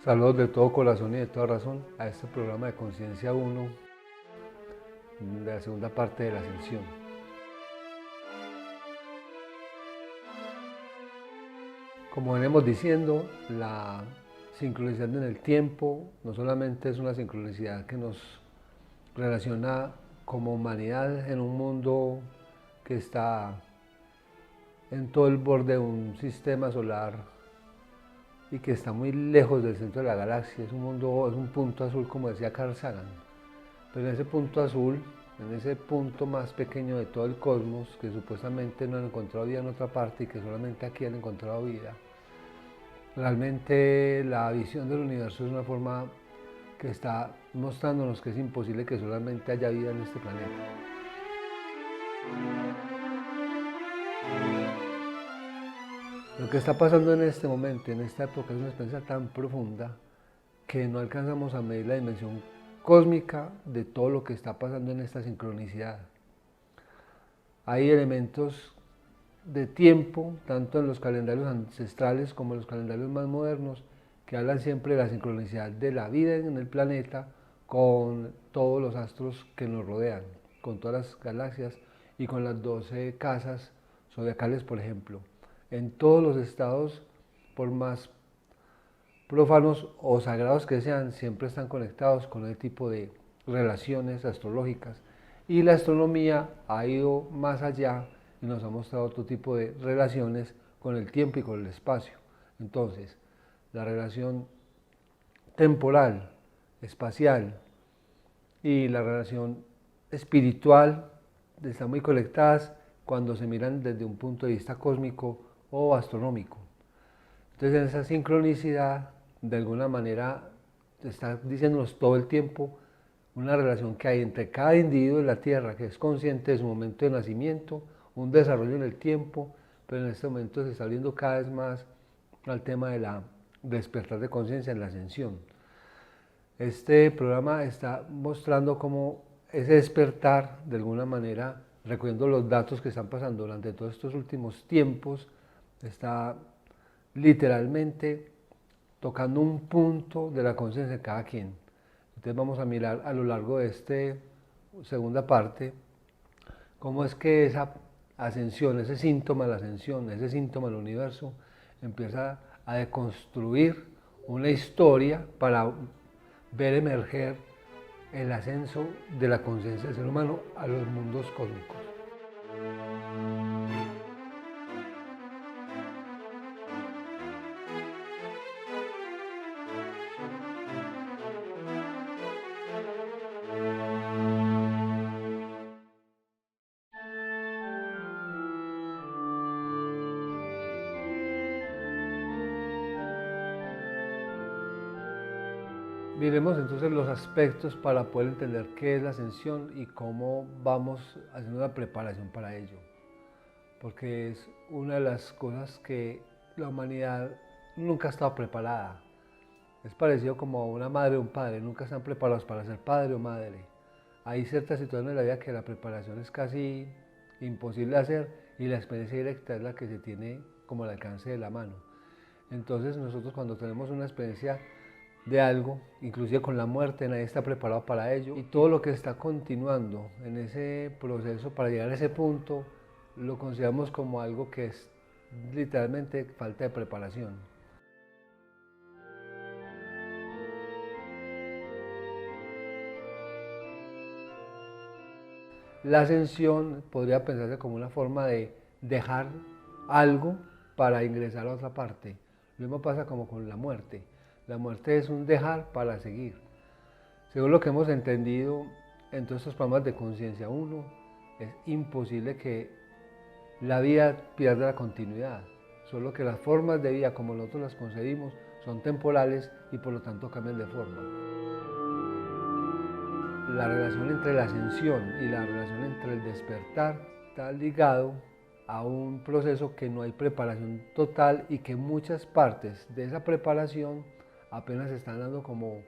Saludos de todo corazón y de toda razón a este programa de Conciencia 1 de la segunda parte de la ascensión. Como venimos diciendo, la sincronicidad en el tiempo no solamente es una sincronicidad que nos relaciona como humanidad en un mundo que está en todo el borde de un sistema solar y que está muy lejos del centro de la galaxia. Es un mundo, es un punto azul, como decía Carl Sagan. Pero en ese punto azul, en ese punto más pequeño de todo el cosmos, que supuestamente no han encontrado vida en otra parte y que solamente aquí han encontrado vida, realmente la visión del universo es una forma que está mostrándonos que es imposible que solamente haya vida en este planeta. Lo que está pasando en este momento, en esta época, es una experiencia tan profunda que no alcanzamos a medir la dimensión cósmica de todo lo que está pasando en esta sincronicidad. Hay elementos de tiempo, tanto en los calendarios ancestrales como en los calendarios más modernos, que hablan siempre de la sincronicidad de la vida en el planeta con todos los astros que nos rodean, con todas las galaxias y con las 12 casas zodiacales, por ejemplo. En todos los estados, por más profanos o sagrados que sean, siempre están conectados con el tipo de relaciones astrológicas. Y la astronomía ha ido más allá y nos ha mostrado otro tipo de relaciones con el tiempo y con el espacio. Entonces, la relación temporal, espacial y la relación espiritual están muy conectadas cuando se miran desde un punto de vista cósmico o astronómico. Entonces, en esa sincronicidad, de alguna manera, está diciéndonos todo el tiempo una relación que hay entre cada individuo en la Tierra, que es consciente de su momento de nacimiento, un desarrollo en el tiempo, pero en este momento se está abriendo cada vez más al tema de la despertar de conciencia en la ascensión. Este programa está mostrando cómo ese despertar, de alguna manera, recogiendo los datos que están pasando durante todos estos últimos tiempos, está literalmente tocando un punto de la conciencia de cada quien. Entonces vamos a mirar a lo largo de esta segunda parte cómo es que esa ascensión, ese síntoma de la ascensión, ese síntoma del universo, empieza a deconstruir una historia para ver emerger el ascenso de la conciencia del ser humano a los mundos cósmicos. Miremos entonces los aspectos para poder entender qué es la ascensión y cómo vamos haciendo una preparación para ello. Porque es una de las cosas que la humanidad nunca ha estado preparada. Es parecido como una madre o un padre, nunca están preparados para ser padre o madre. Hay ciertas situaciones en la vida que la preparación es casi imposible de hacer y la experiencia directa es la que se tiene como al alcance de la mano. Entonces nosotros cuando tenemos una experiencia de algo, inclusive con la muerte, nadie está preparado para ello. Y todo lo que está continuando en ese proceso para llegar a ese punto, lo consideramos como algo que es literalmente falta de preparación. La ascensión podría pensarse como una forma de dejar algo para ingresar a otra parte. Lo mismo pasa como con la muerte. La muerte es un dejar para seguir. Según lo que hemos entendido en todos estos programas de conciencia 1, es imposible que la vida pierda la continuidad. Solo que las formas de vida como nosotros las concebimos son temporales y por lo tanto cambian de forma. La relación entre la ascensión y la relación entre el despertar está ligado a un proceso que no hay preparación total y que muchas partes de esa preparación apenas se están dando como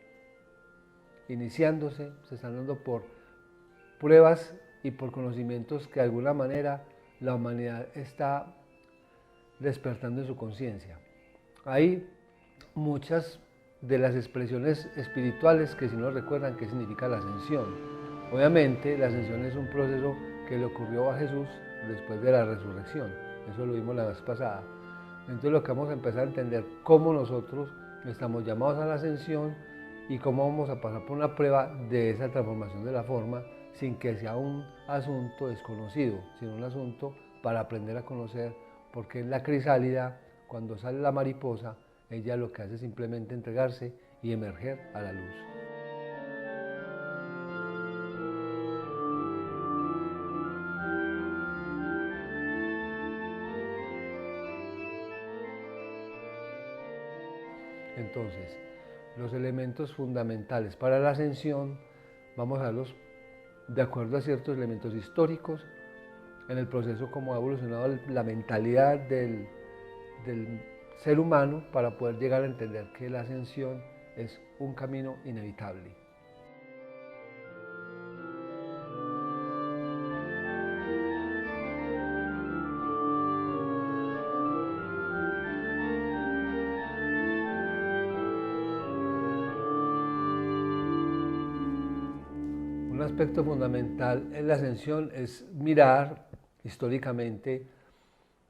iniciándose, se están dando por pruebas y por conocimientos que de alguna manera la humanidad está despertando en su conciencia. Hay muchas de las expresiones espirituales que sí nos recuerdan qué significa la ascensión. Obviamente la ascensión es un proceso que le ocurrió a Jesús después de la resurrección, eso lo vimos la vez pasada. Entonces lo que vamos a empezar a entender cómo nosotros estamos llamados a la ascensión y cómo vamos a pasar por una prueba de esa transformación de la forma sin que sea un asunto desconocido, sino un asunto para aprender a conocer, porque en la crisálida, cuando sale la mariposa, ella lo que hace es simplemente entregarse y emerger a la luz. Entonces, los elementos fundamentales para la ascensión, vamos a verlos de acuerdo a ciertos elementos históricos, en el proceso como ha evolucionado la mentalidad del ser humano para poder llegar a entender que la ascensión es un camino inevitable. Un aspecto fundamental en la ascensión es mirar históricamente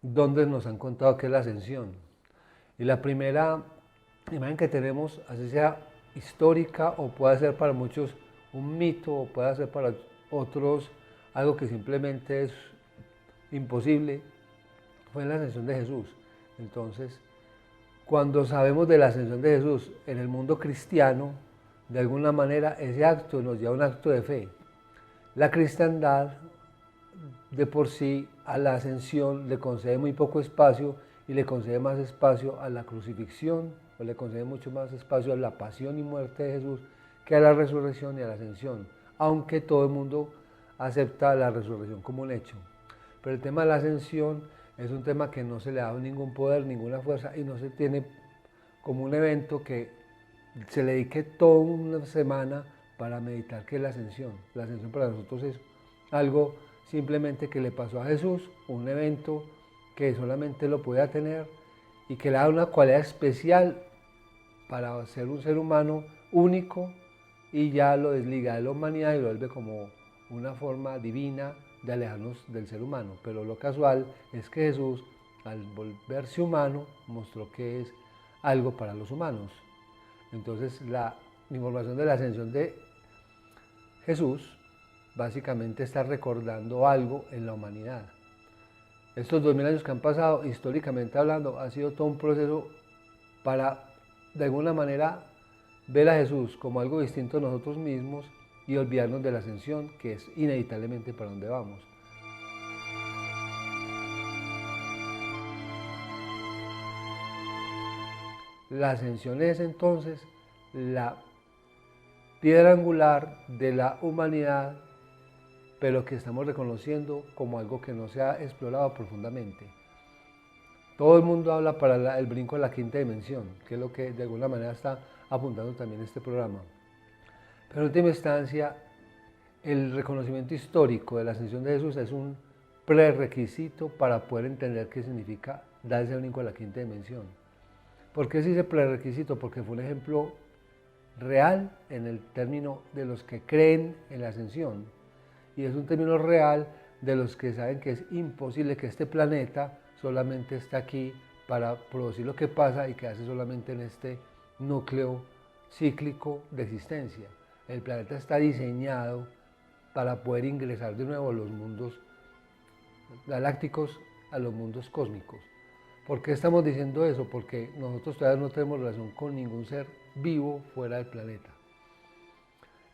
dónde nos han contado qué es la ascensión. Y la primera imagen que tenemos, así sea histórica o puede ser para muchos un mito o puede ser para otros algo que simplemente es imposible, fue en la ascensión de Jesús. Entonces, cuando sabemos de la ascensión de Jesús en el mundo cristiano, de alguna manera ese acto nos lleva a un acto de fe. La cristiandad de por sí a la ascensión le concede muy poco espacio y le concede más espacio a la crucifixión, o le concede mucho más espacio a la pasión y muerte de Jesús que a la resurrección y a la ascensión, aunque todo el mundo acepta la resurrección como un hecho. Pero el tema de la ascensión es un tema que no se le ha dado ningún poder, ninguna fuerza y no se tiene como un evento que se le dedique toda una semana para meditar qué es la ascensión. La ascensión para nosotros es algo simplemente que le pasó a Jesús, un evento que solamente lo podía tener y que le da una cualidad especial para ser un ser humano único y ya lo desliga de la humanidad y lo vuelve como una forma divina de alejarnos del ser humano. Pero lo casual es que Jesús, al volverse humano, mostró que es algo para los humanos. Entonces la información de la ascensión de Jesús básicamente está recordando algo en la humanidad. Estos 2000 años que han pasado, históricamente hablando, ha sido todo un proceso para, de alguna manera, ver a Jesús como algo distinto a nosotros mismos y olvidarnos de la ascensión, que es inevitablemente para donde vamos. La ascensión es entonces la piedra angular de la humanidad, pero que estamos reconociendo como algo que no se ha explorado profundamente. Todo el mundo habla para el brinco a la quinta dimensión, que es lo que de alguna manera está apuntando también este programa. Pero en última instancia, el reconocimiento histórico de la ascensión de Jesús es un prerequisito para poder entender qué significa dar ese brinco a la quinta dimensión. ¿Por qué se dice prerequisito? Porque fue un ejemplo real en el término de los que creen en la ascensión y es un término real de los que saben que es imposible que este planeta solamente esté aquí para producir lo que pasa y quedarse solamente en este núcleo cíclico de existencia. El planeta está diseñado para poder ingresar de nuevo a los mundos galácticos, a los mundos cósmicos. ¿Por qué estamos diciendo eso? Porque nosotros todavía no tenemos relación con ningún ser vivo fuera del planeta.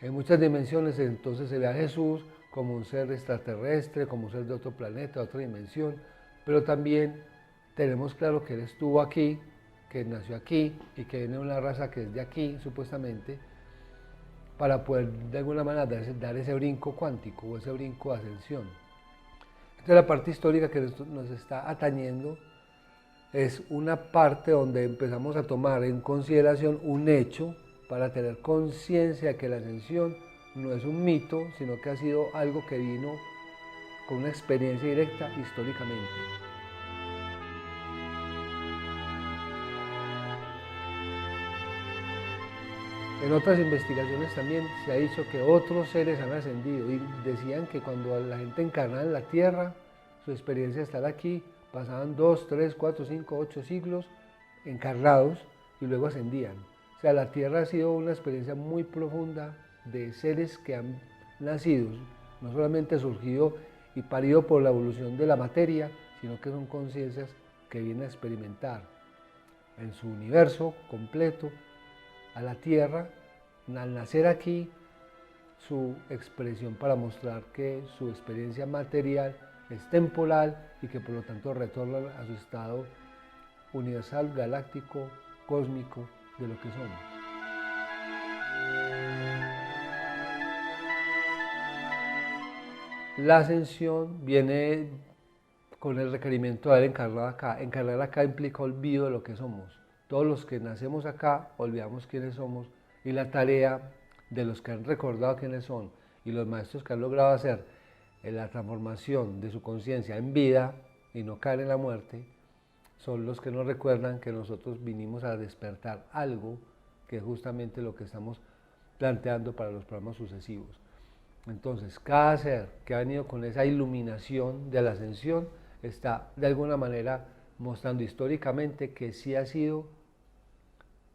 En muchas dimensiones entonces se ve a Jesús como un ser extraterrestre, como un ser de otro planeta, de otra dimensión, pero también tenemos claro que Él estuvo aquí, que nació aquí y que viene de una raza que es de aquí, supuestamente, para poder de alguna manera dar ese brinco cuántico o ese brinco de ascensión. Entonces la parte histórica que nos está atañendo es una parte donde empezamos a tomar en consideración un hecho para tener conciencia de que la ascensión no es un mito, sino que ha sido algo que vino con una experiencia directa históricamente. En otras investigaciones también se ha dicho que otros seres han ascendido y decían que cuando la gente encarnaba en la Tierra, su experiencia de estar aquí, pasaban 2, 3, 4, 5, 8 siglos encarnados y luego ascendían. O sea, la Tierra ha sido una experiencia muy profunda de seres que han nacido, no solamente surgido y parido por la evolución de la materia, sino que son conciencias que vienen a experimentar en su universo completo a la Tierra, al nacer aquí, su expresión para mostrar que su experiencia material es temporal y que por lo tanto retorna a su estado universal, galáctico, cósmico, de lo que somos. La ascensión viene con el requerimiento de haber encarnado acá. Encarnar acá implica olvido de lo que somos. Todos los que nacemos acá olvidamos quiénes somos y la tarea de los que han recordado quiénes son y los maestros que han logrado hacer la transformación de su conciencia en vida y no caer en la muerte, son los que nos recuerdan que nosotros vinimos a despertar algo que es justamente lo que estamos planteando para los programas sucesivos. Entonces, cada ser que ha venido con esa iluminación de la ascensión está de alguna manera mostrando históricamente que sí ha sido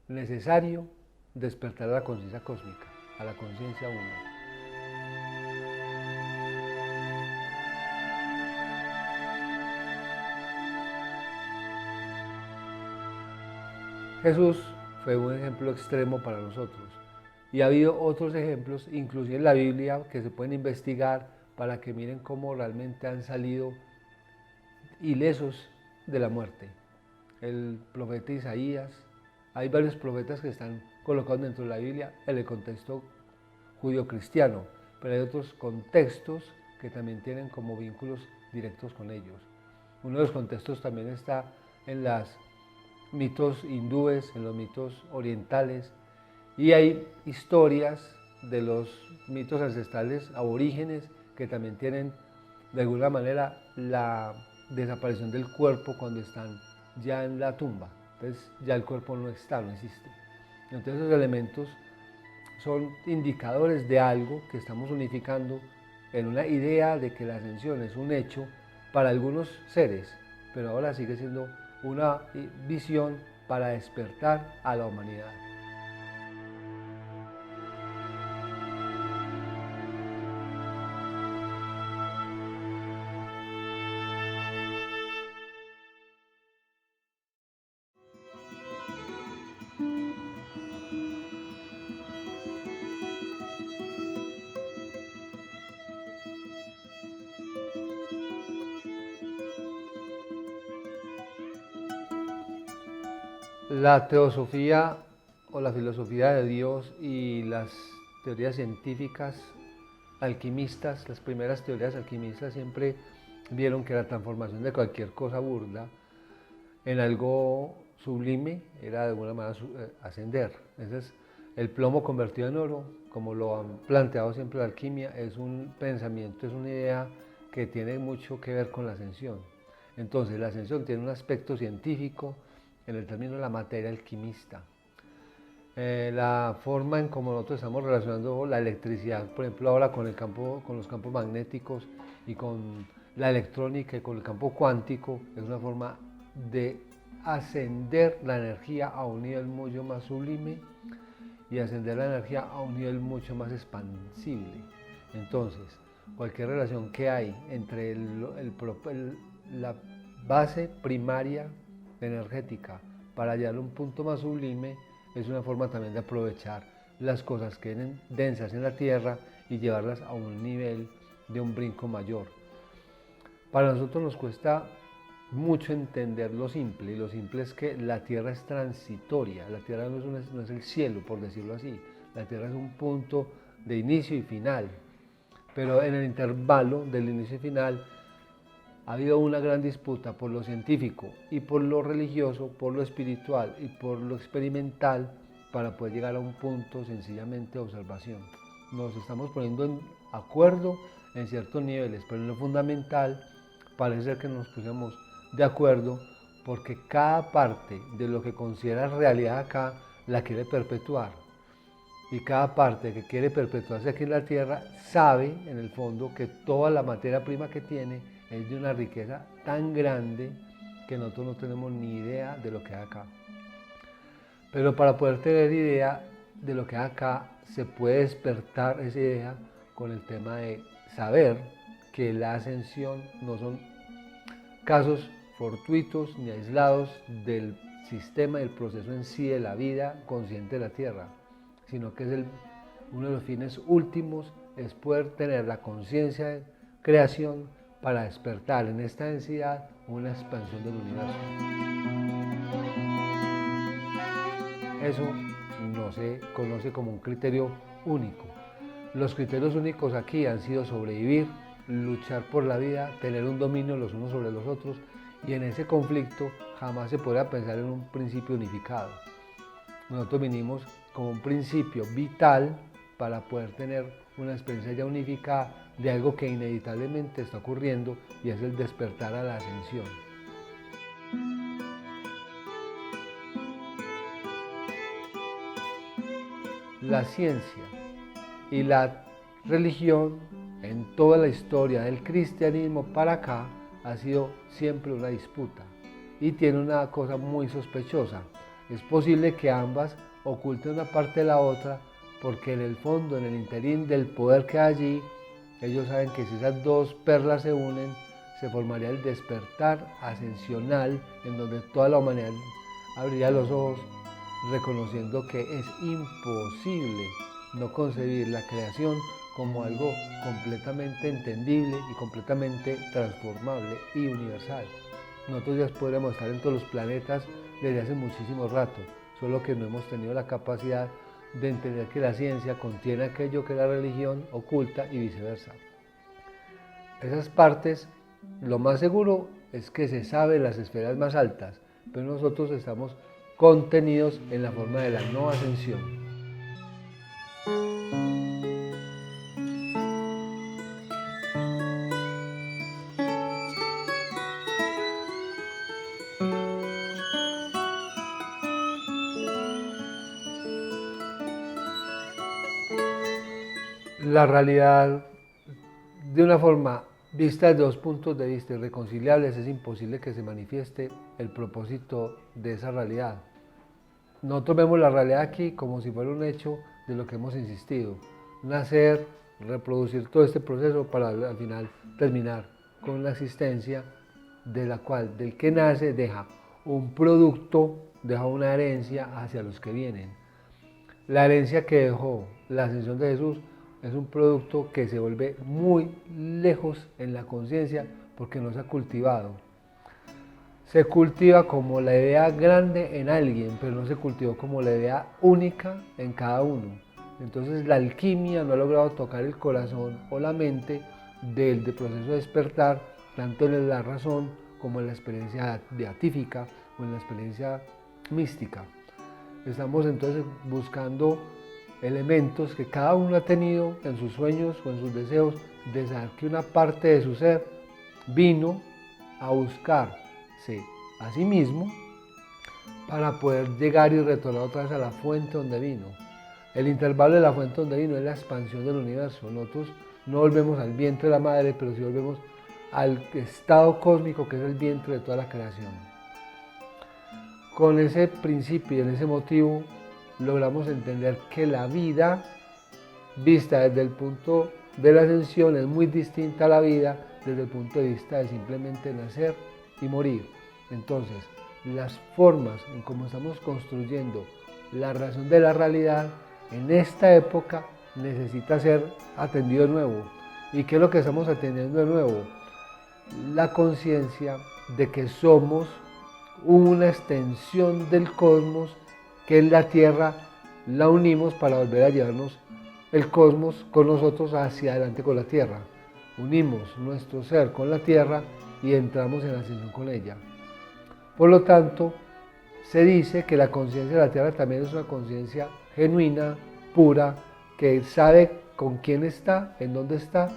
necesario despertar a la conciencia cósmica, a la conciencia una. Jesús fue un ejemplo extremo para nosotros y ha habido otros ejemplos, inclusive en la Biblia, que se pueden investigar para que miren cómo realmente han salido ilesos de la muerte. El profeta Isaías, hay varios profetas que están colocados dentro de la Biblia en el contexto judío-cristiano, pero hay otros contextos que también tienen como vínculos directos con ellos. Uno de los contextos también está en los mitos hindúes, en los mitos orientales, y hay historias de los mitos ancestrales aborígenes que también tienen de alguna manera la desaparición del cuerpo cuando están ya en la tumba. Entonces ya el cuerpo no está, no existe. Entonces esos elementos son indicadores de algo que estamos unificando en una idea de que la ascensión es un hecho para algunos seres, pero ahora sigue siendo una visión para despertar a la humanidad. La teosofía o la filosofía de Dios y las teorías científicas alquimistas, las primeras teorías alquimistas siempre vieron que la transformación de cualquier cosa burda en algo sublime era de alguna manera ascender. Ese es el plomo convertido en oro, como lo han planteado siempre la alquimia, es un pensamiento, es una idea que tiene mucho que ver con la ascensión. Entonces la ascensión tiene un aspecto científico en el término de la materia alquimista. La forma en cómo nosotros estamos relacionando la electricidad, por ejemplo ahora con los campos magnéticos y con la electrónica y con el campo cuántico, es una forma de ascender la energía a un nivel mucho más sublime y ascender la energía a un nivel mucho más expansible. Entonces, cualquier relación que hay entre la base primaria energética para llegar a un punto más sublime es una forma también de aprovechar las cosas que vienen densas en la tierra y llevarlas a un nivel de un brinco mayor. Para nosotros nos cuesta mucho entender lo simple, y lo simple es que la tierra es transitoria, la tierra no es el cielo, por decirlo así, la tierra es un punto de inicio y final, pero en el intervalo del inicio y final ha habido una gran disputa por lo científico y por lo religioso, por lo espiritual y por lo experimental para poder llegar a un punto sencillamente de observación. Nos estamos poniendo en acuerdo en ciertos niveles, pero en lo fundamental parece ser que nos pusiéramos de acuerdo porque cada parte de lo que considera realidad acá la quiere perpetuar. y cada parte que quiere perpetuarse aquí en la Tierra sabe en el fondo que toda la materia prima que tiene es de una riqueza tan grande que nosotros no tenemos ni idea de lo que hay acá. Pero para poder tener idea de lo que hay acá, se puede despertar esa idea con el tema de saber que la ascensión no son casos fortuitos ni aislados del sistema y el proceso en sí de la vida consciente de la Tierra, sino que es uno de los fines últimos, es poder tener la conciencia de creación para despertar en esta densidad una expansión del universo. Eso no se conoce como un criterio único. Los criterios únicos aquí han sido sobrevivir, luchar por la vida, tener un dominio los unos sobre los otros, y en ese conflicto jamás se podrá pensar en un principio unificado. Nosotros vinimos como un principio vital para poder tener una experiencia ya unificada de algo que inevitablemente está ocurriendo, y es el despertar a la ascensión. La ciencia y la religión en toda la historia del cristianismo para acá ha sido siempre una disputa, y tiene una cosa muy sospechosa. Es posible que ambas oculten una parte de la otra, porque en el fondo, en el interín del poder que hay allí, ellos saben que si esas dos perlas se unen, se formaría el despertar ascensional, en donde toda la humanidad abriría los ojos reconociendo que es imposible no concebir la creación como algo completamente entendible y completamente transformable y universal. Nosotros ya podríamos estar en todos los planetas desde hace muchísimo rato, solo que no hemos tenido la capacidad de entender que la ciencia contiene aquello que la religión oculta y viceversa. Esas partes, lo más seguro es que se sabe las esferas más altas, pero nosotros estamos contenidos en la forma de la no ascensión. La realidad, de una forma vista desde dos puntos de vista irreconciliables, es imposible que se manifieste el propósito de esa realidad. Nosotros vemos la realidad aquí como si fuera un hecho de lo que hemos insistido: nacer, reproducir todo este proceso para al final terminar con una existencia de la cual, del que nace, deja un producto, deja una herencia hacia los que vienen. La herencia que dejó la ascensión de Jesús es un producto que se vuelve muy lejos en la conciencia porque no se ha cultivado. Se cultiva como la idea grande en alguien, pero no se cultivó como la idea única en cada uno. Entonces la alquimia no ha logrado tocar el corazón o la mente del proceso de despertar, tanto en la razón como en la experiencia beatífica o en la experiencia mística. Estamos entonces buscando elementos que cada uno ha tenido en sus sueños o en sus deseos, de saber que una parte de su ser vino a buscarse a sí mismo para poder llegar y retornar otra vez a la fuente donde vino. El intervalo de la fuente donde vino es la expansión del universo. Nosotros no volvemos al vientre de la madre, pero sí volvemos al estado cósmico que es el vientre de toda la creación. Con ese principio y en ese motivo logramos entender que la vida vista desde el punto de la ascensión es muy distinta a la vida desde el punto de vista de simplemente nacer y morir. Entonces, las formas en cómo estamos construyendo la razón de la realidad en esta época necesita ser atendido de nuevo. ¿Y qué es lo que estamos atendiendo de nuevo? La conciencia de que somos una extensión del cosmos, que es la Tierra, la unimos para volver a llevarnos el cosmos con nosotros hacia adelante con la Tierra. Unimos nuestro ser con la Tierra y entramos en ascensión con ella. Por lo tanto, se dice que la conciencia de la Tierra también es una conciencia genuina, pura, que sabe con quién está, en dónde está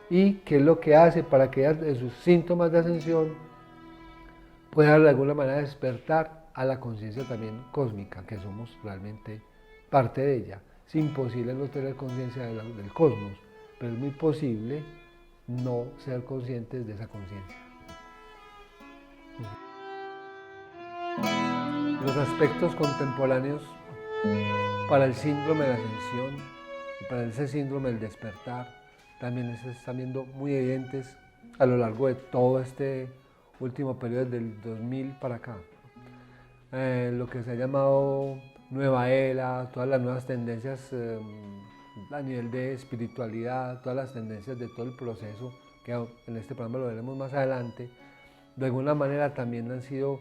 y qué es lo que hace para que en sus síntomas de ascensión pueda de alguna manera despertar a la conciencia también cósmica, que somos realmente parte de ella. Es imposible no tener conciencia del cosmos, pero es muy posible no ser conscientes de esa conciencia. Los aspectos contemporáneos para el síndrome de la ascensión y para ese síndrome del despertar también se están viendo muy evidentes a lo largo de todo este último periodo del 2000 para acá. Lo que se ha llamado nueva era, todas las nuevas tendencias a nivel de espiritualidad, todas las tendencias de todo el proceso, que en este programa lo veremos más adelante, de alguna manera también han sido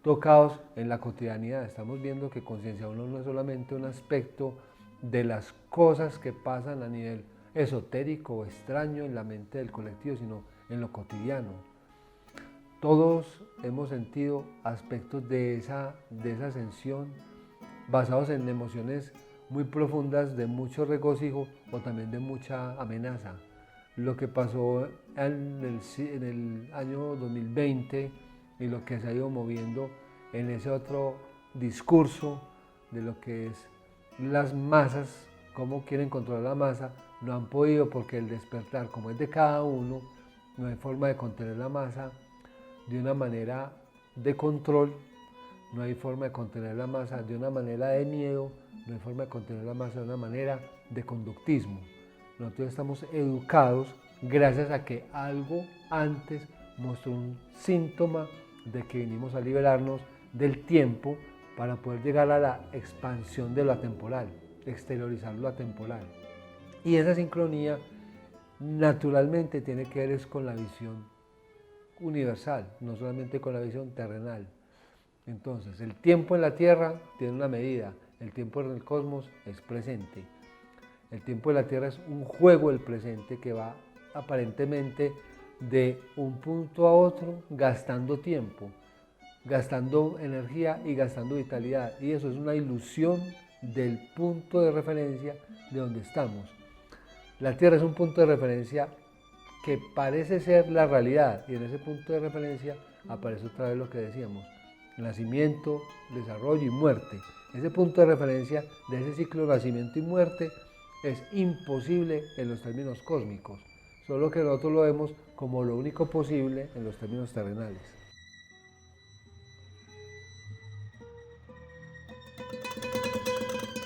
tocados en la cotidianidad. Estamos viendo que Conciencia Uno no es solamente un aspecto de las cosas que pasan a nivel esotérico o extraño en la mente del colectivo, sino en lo cotidiano. Todos hemos sentido aspectos de esa ascensión basados en emociones muy profundas de mucho regocijo o también de mucha amenaza. Lo que pasó en el año 2020 y lo que se ha ido moviendo en ese otro discurso de lo que es las masas, cómo quieren controlar la masa, no han podido porque el despertar, como es de cada uno, no hay forma de contener la masa de una manera de control, no hay forma de contener la masa de una manera de miedo, no hay forma de contener la masa de una manera de conductismo. Nosotros estamos educados gracias a que algo antes mostró un síntoma de que venimos a liberarnos del tiempo para poder llegar a la expansión de lo atemporal, exteriorizar lo atemporal. Y esa sincronía naturalmente tiene que ver con la visión universal, no solamente con la visión terrenal. Entonces, el tiempo en la Tierra tiene una medida, el tiempo en el cosmos es presente. El tiempo en la Tierra es un juego del presente que va aparentemente de un punto a otro gastando tiempo, gastando energía y gastando vitalidad. Y eso es una ilusión del punto de referencia de donde estamos. La Tierra es un punto de referencia que parece ser la realidad, y en ese punto de referencia aparece otra vez lo que decíamos: nacimiento, desarrollo y muerte. Ese punto de referencia de ese ciclo de nacimiento y muerte es imposible en los términos cósmicos, solo que nosotros lo vemos como lo único posible en los términos terrenales.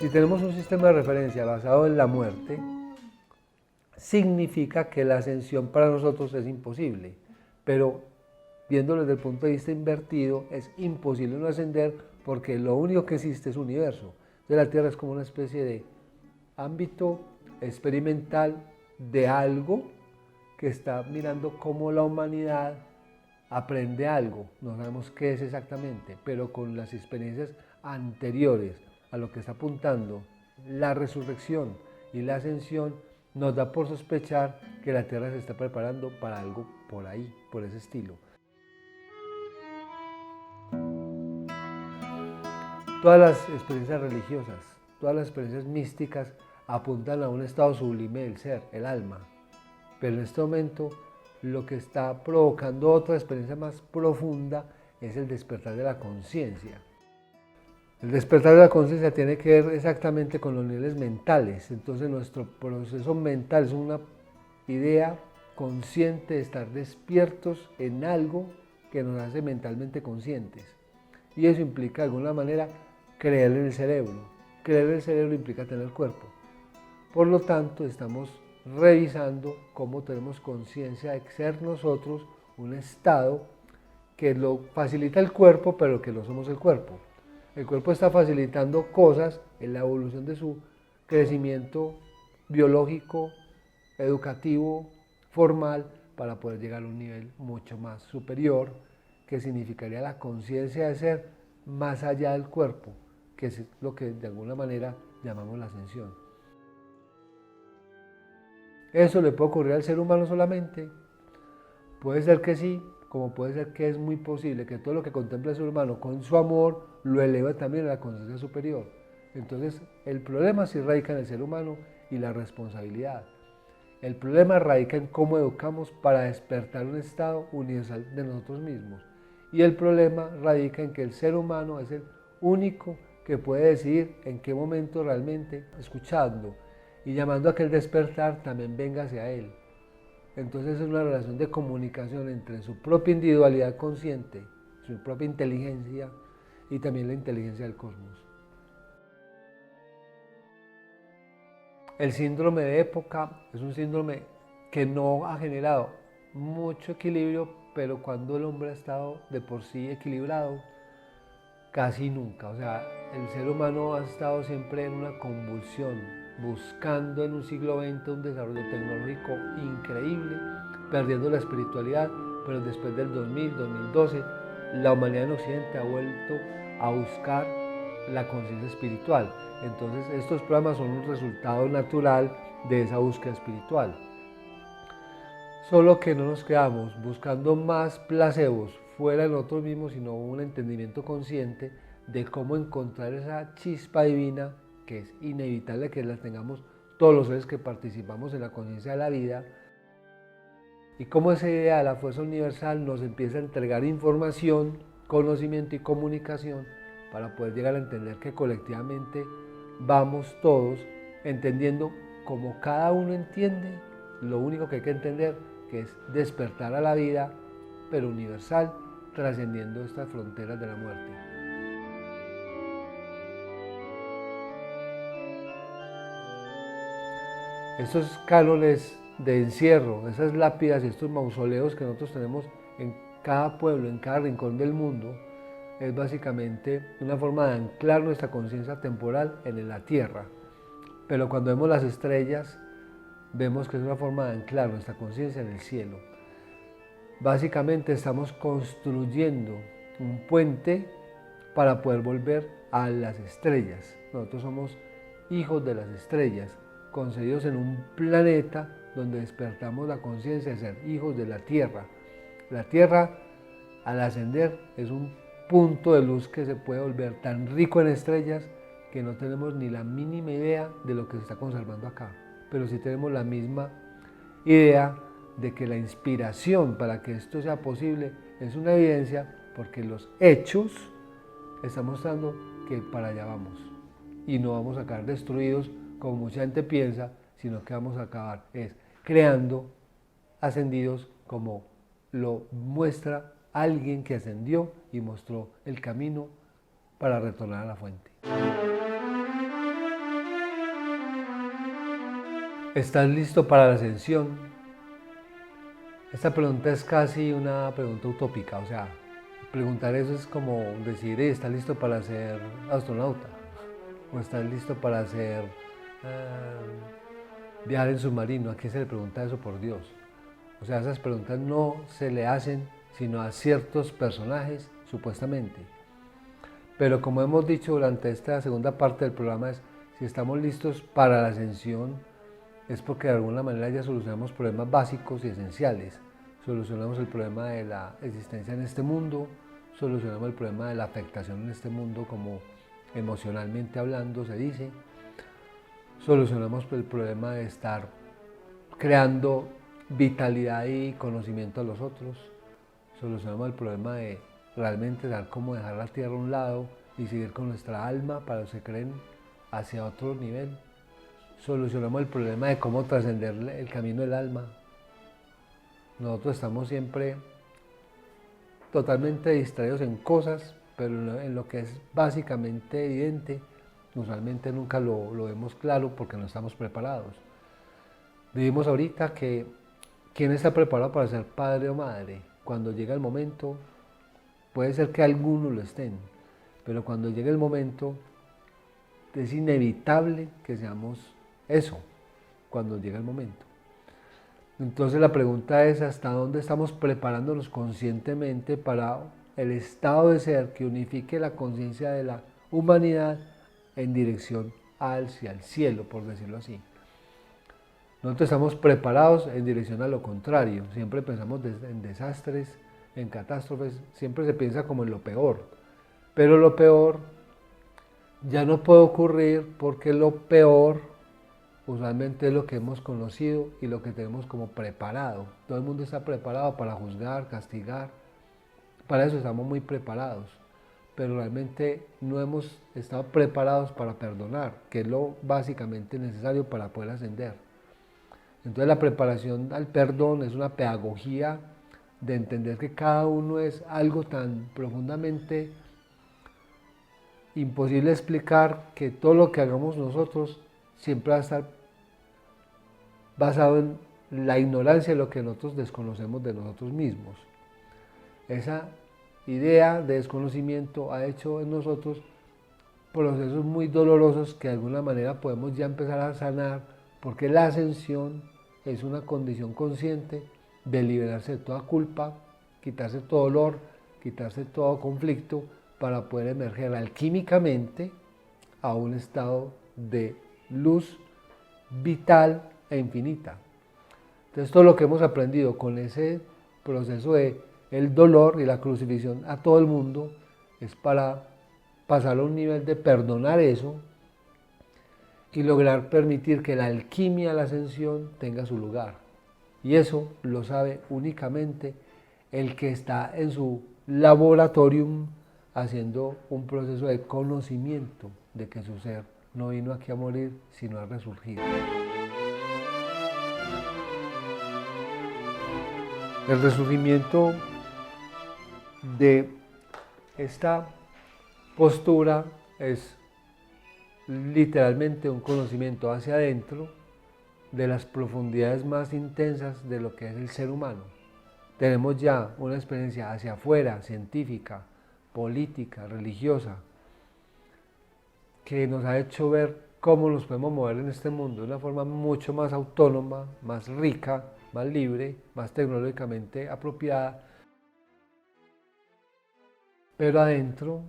Si tenemos un sistema de referencia basado en la muerte, significa que la ascensión para nosotros es imposible, pero viéndolo desde el punto de vista invertido, es imposible no ascender porque lo único que existe es universo. Entonces la Tierra es como una especie de ámbito experimental de algo que está mirando cómo la humanidad aprende algo. No sabemos qué es exactamente, pero con las experiencias anteriores a lo que está apuntando la resurrección y la ascensión, nos da por sospechar que la Tierra se está preparando para algo por ahí, por ese estilo. Todas las experiencias religiosas, todas las experiencias místicas apuntan a un estado sublime del ser, el alma. Pero en este momento lo que está provocando otra experiencia más profunda es el despertar de la conciencia. El despertar de la conciencia tiene que ver exactamente con los niveles mentales. Entonces nuestro proceso mental es una idea consciente de estar despiertos en algo que nos hace mentalmente conscientes. Y eso implica de alguna manera creer en el cerebro. Creer en el cerebro implica tener cuerpo. Por lo tanto, estamos revisando cómo tenemos conciencia de ser nosotros un estado que lo facilita el cuerpo, pero que no somos el cuerpo. El cuerpo está facilitando cosas en la evolución de su crecimiento biológico, educativo, formal, para poder llegar a un nivel mucho más superior, que significaría la conciencia de ser más allá del cuerpo, que es lo que de alguna manera llamamos la ascensión. ¿Eso le puede ocurrir al ser humano solamente? Puede ser que sí, como puede ser que es muy posible que todo lo que contempla el ser humano con su amor lo eleva también a la conciencia superior. Entonces, el problema sí radica en el ser humano y la responsabilidad. El problema radica en cómo educamos para despertar un estado universal de nosotros mismos. Y el problema radica en que el ser humano es el único que puede decidir en qué momento realmente, escuchando y llamando a que el despertar también venga hacia él. Entonces es una relación de comunicación entre su propia individualidad consciente, su propia inteligencia y también la inteligencia del cosmos. El síndrome de época es un síndrome que no ha generado mucho equilibrio, pero cuando el hombre ha estado de por sí equilibrado, casi nunca. O sea, el ser humano ha estado siempre en una convulsión, buscando en un siglo XX un desarrollo tecnológico increíble, perdiendo la espiritualidad, pero después del 2000, 2012, la humanidad en Occidente ha vuelto a buscar la conciencia espiritual. Entonces, estos programas son un resultado natural de esa búsqueda espiritual. Solo que no nos quedamos buscando más placebos fuera de nosotros mismos, sino un entendimiento consciente de cómo encontrar esa chispa divina que es inevitable que la tengamos todos los seres que participamos en la conciencia de la vida, y cómo esa idea de la fuerza universal nos empieza a entregar información, conocimiento y comunicación para poder llegar a entender que colectivamente vamos todos entendiendo como cada uno entiende. Lo único que hay que entender que es despertar a la vida, pero universal, trascendiendo estas fronteras de la muerte. Estos cánones de encierro, esas lápidas y estos mausoleos que nosotros tenemos en cada pueblo, en cada rincón del mundo, es básicamente una forma de anclar nuestra conciencia temporal en la tierra. Pero cuando vemos las estrellas, vemos que es una forma de anclar nuestra conciencia en el cielo. Básicamente estamos construyendo un puente para poder volver a las estrellas. Nosotros somos hijos de las estrellas, concebidos en un planeta donde despertamos la conciencia de ser hijos de la Tierra. La Tierra, al ascender, es un punto de luz que se puede volver tan rico en estrellas que no tenemos ni la mínima idea de lo que se está conservando acá, pero sí tenemos la misma idea de que la inspiración para que esto sea posible es una evidencia, porque los hechos están mostrando que para allá vamos y no vamos a quedar destruidos como mucha gente piensa, sino que vamos a acabar creando ascendidos, como lo muestra alguien que ascendió y mostró el camino para retornar a la fuente. ¿Estás listo para la ascensión? Esta pregunta es casi una pregunta utópica, o sea, preguntar eso es como decir, ¿estás listo para ser astronauta? ¿O estás listo para hacer viajar en submarino? ¿A quién se le pregunta eso, por Dios? O sea, esas preguntas no se le hacen sino a ciertos personajes, supuestamente. Pero como hemos dicho durante esta segunda parte del programa, es si estamos listos para la ascensión, es porque de alguna manera ya solucionamos problemas básicos y esenciales. Solucionamos el problema de la existencia en este mundo, solucionamos el problema de la afectación en este mundo, como emocionalmente hablando se dice, solucionamos el problema de estar creando vitalidad y conocimiento a los otros, solucionamos el problema de realmente saber cómo dejar la tierra a un lado y seguir con nuestra alma para los que creen hacia otro nivel, solucionamos el problema de cómo trascender el camino del alma. Nosotros estamos siempre totalmente distraídos en cosas, pero en lo que es básicamente evidente, usualmente nunca lo vemos claro porque no estamos preparados. Vivimos ahorita que ¿quién está preparado para ser padre o madre? Cuando llega el momento, puede ser que algunos lo estén, pero cuando llegue el momento, es inevitable que seamos eso, cuando llega el momento. Entonces la pregunta es, ¿hasta dónde estamos preparándonos conscientemente para el estado de ser que unifique la conciencia de la humanidad en dirección hacia el cielo, por decirlo así? Nosotros estamos preparados en dirección a lo contrario, siempre pensamos en desastres, en catástrofes, siempre se piensa como en lo peor, pero lo peor ya no puede ocurrir porque lo peor usualmente es lo que hemos conocido y lo que tenemos como preparado. Todo el mundo está preparado para juzgar, castigar, para eso estamos muy preparados, pero realmente no hemos estado preparados para perdonar, que es lo básicamente necesario para poder ascender. Entonces la preparación al perdón es una pedagogía de entender que cada uno es algo tan profundamente imposible de explicar que todo lo que hagamos nosotros siempre va a estar basado en la ignorancia de lo que nosotros desconocemos de nosotros mismos. Esa idea de desconocimiento ha hecho en nosotros procesos muy dolorosos que de alguna manera podemos ya empezar a sanar, porque la ascensión es una condición consciente de liberarse de toda culpa, quitarse todo dolor, quitarse todo conflicto, para poder emerger alquímicamente a un estado de luz vital e infinita. Entonces todo lo que hemos aprendido con ese proceso de el dolor y la crucifixión a todo el mundo es para pasar a un nivel de perdonar eso y lograr permitir que la alquimia, la ascensión tenga su lugar. Y eso lo sabe únicamente el que está en su laboratorium haciendo un proceso de conocimiento de que su ser no vino aquí a morir, sino a resurgir. El resurgimiento de esta postura es literalmente un conocimiento hacia adentro de las profundidades más intensas de lo que es el ser humano. Tenemos ya una experiencia hacia afuera, científica, política, religiosa, que nos ha hecho ver cómo nos podemos mover en este mundo de una forma mucho más autónoma, más rica, más libre, más tecnológicamente apropiada. Pero adentro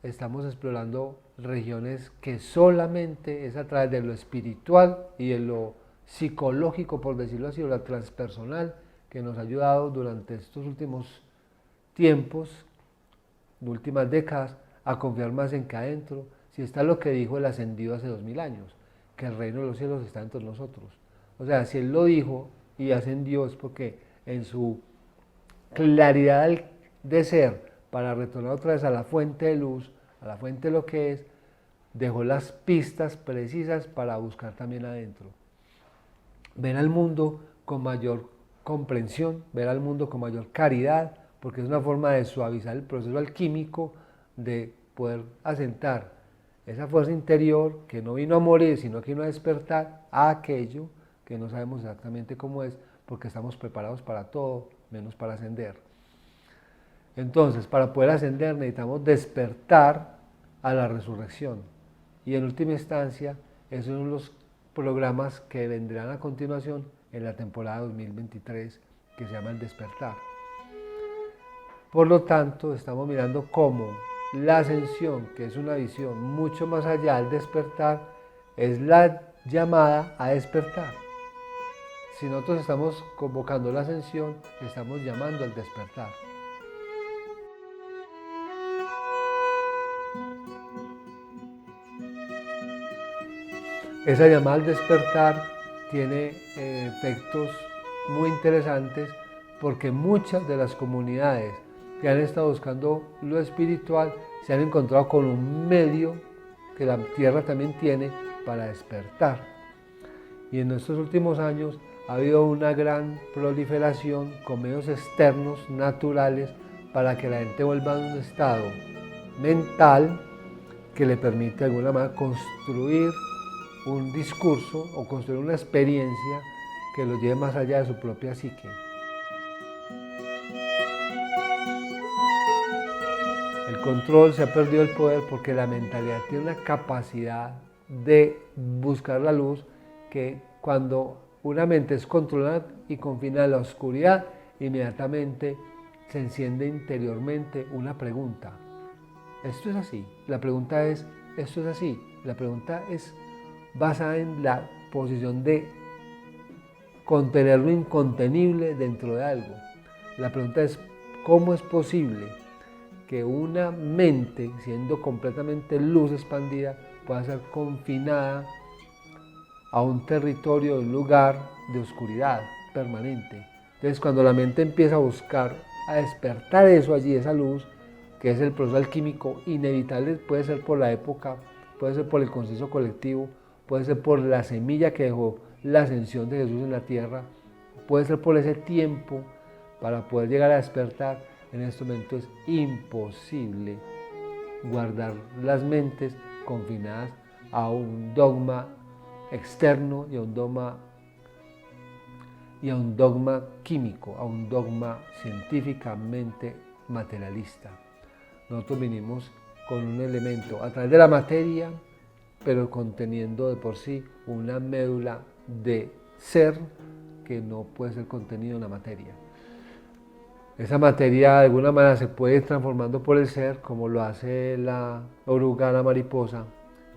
estamos explorando regiones que solamente es a través de lo espiritual y de lo psicológico, por decirlo así, o la transpersonal, que nos ha ayudado durante estos últimos tiempos, últimas décadas, a confiar más en que adentro, si está lo que dijo el ascendido hace 2000 años, que el reino de los cielos está entre nosotros. O sea, si él lo dijo y ascendió es porque en su claridad de ser, para retornar otra vez a la fuente de luz, a la fuente de lo que es, dejó las pistas precisas para buscar también adentro. Ver al mundo con mayor comprensión, ver al mundo con mayor caridad, porque es una forma de suavizar el proceso alquímico, de poder asentar esa fuerza interior que no vino a morir, sino que vino a despertar a aquello que no sabemos exactamente cómo es, porque estamos preparados para todo, menos para ascender. Entonces, para poder ascender necesitamos despertar a la resurrección. Y en última instancia, esos son los programas que vendrán a continuación en la temporada 2023, que se llama El Despertar. Por lo tanto, estamos mirando cómo la ascensión, que es una visión mucho más allá del despertar, es la llamada a despertar. Si nosotros estamos convocando la ascensión, estamos llamando al despertar. Esa llamada al despertar tiene efectos muy interesantes, porque muchas de las comunidades que han estado buscando lo espiritual se han encontrado con un medio que la tierra también tiene para despertar. Y en estos últimos años ha habido una gran proliferación con medios externos, naturales, para que la gente vuelva a un estado mental que le permite de alguna manera construir un discurso o construir una experiencia que los lleve más allá de su propia psique. El control, se ha perdido el poder, porque la mentalidad tiene una capacidad de buscar la luz, que cuando una mente es controlada y confinada en la oscuridad, inmediatamente se enciende interiormente una pregunta. ¿Esto es así? La pregunta es, ¿esto es así? La pregunta es basada en la posición de contener lo incontenible dentro de algo. La pregunta es, ¿cómo es posible que una mente, siendo completamente luz expandida, pueda ser confinada a un territorio, un lugar de oscuridad permanente? Entonces, cuando la mente empieza a buscar, a despertar eso allí, esa luz, que es el proceso alquímico inevitable, puede ser por la época, puede ser por el consenso colectivo, puede ser por la semilla que dejó la ascensión de Jesús en la tierra, puede ser por ese tiempo para poder llegar a despertar. En este momento es imposible guardar las mentes confinadas a un dogma externo y a un dogma químico, a un dogma científicamente materialista. Nosotros vinimos con un elemento a través de la materia, pero conteniendo de por sí una médula de ser que no puede ser contenido en la materia. Esa materia de alguna manera se puede ir transformando por el ser, como lo hace la oruga, la mariposa,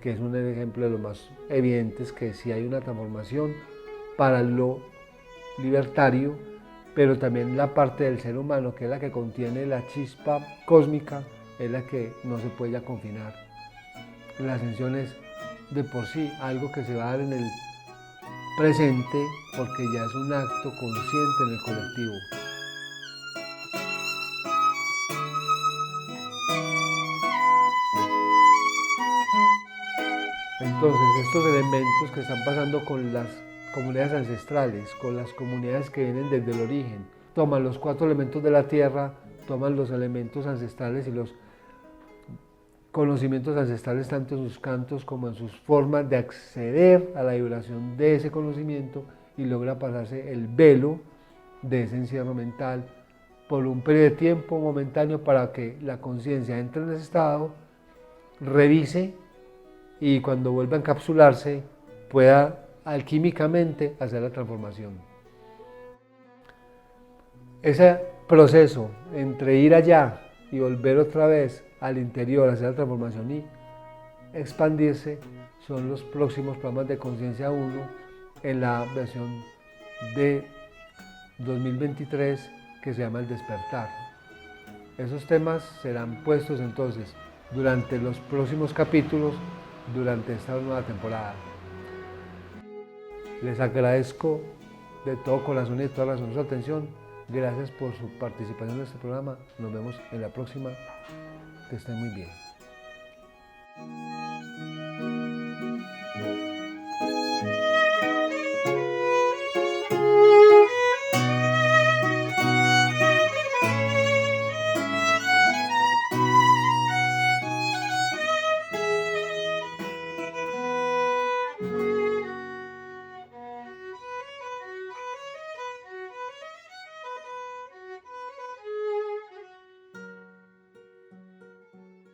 que es un ejemplo de los más evidentes, que sí hay una transformación para lo libertario, pero también la parte del ser humano, que es la que contiene la chispa cósmica, es la que no se puede ya confinar. La ascensión es de por sí algo que se va a dar en el presente, porque ya es un acto consciente en el colectivo. Entonces, estos elementos que están pasando con las comunidades ancestrales, con las comunidades que vienen desde el origen, toman los 4 elementos de la tierra, toman los elementos ancestrales y los conocimientos ancestrales, tanto en sus cantos como en sus formas de acceder a la vibración de ese conocimiento, y logra pasarse el velo de ese encierro mental por un periodo de tiempo momentáneo para que la conciencia entre en ese estado, revise, y cuando vuelva a encapsularse pueda alquímicamente hacer la transformación. Ese proceso entre ir allá y volver otra vez al interior, hacer la transformación y expandirse, son los próximos programas de Conciencia 1 en la versión de 2023, que se llama El Despertar. Esos temas serán puestos entonces durante los próximos capítulos, durante esta nueva temporada. Les agradezco de todo corazón y de toda razón su atención. Gracias por su participación en este programa. Nos vemos en la próxima. Que estén muy bien.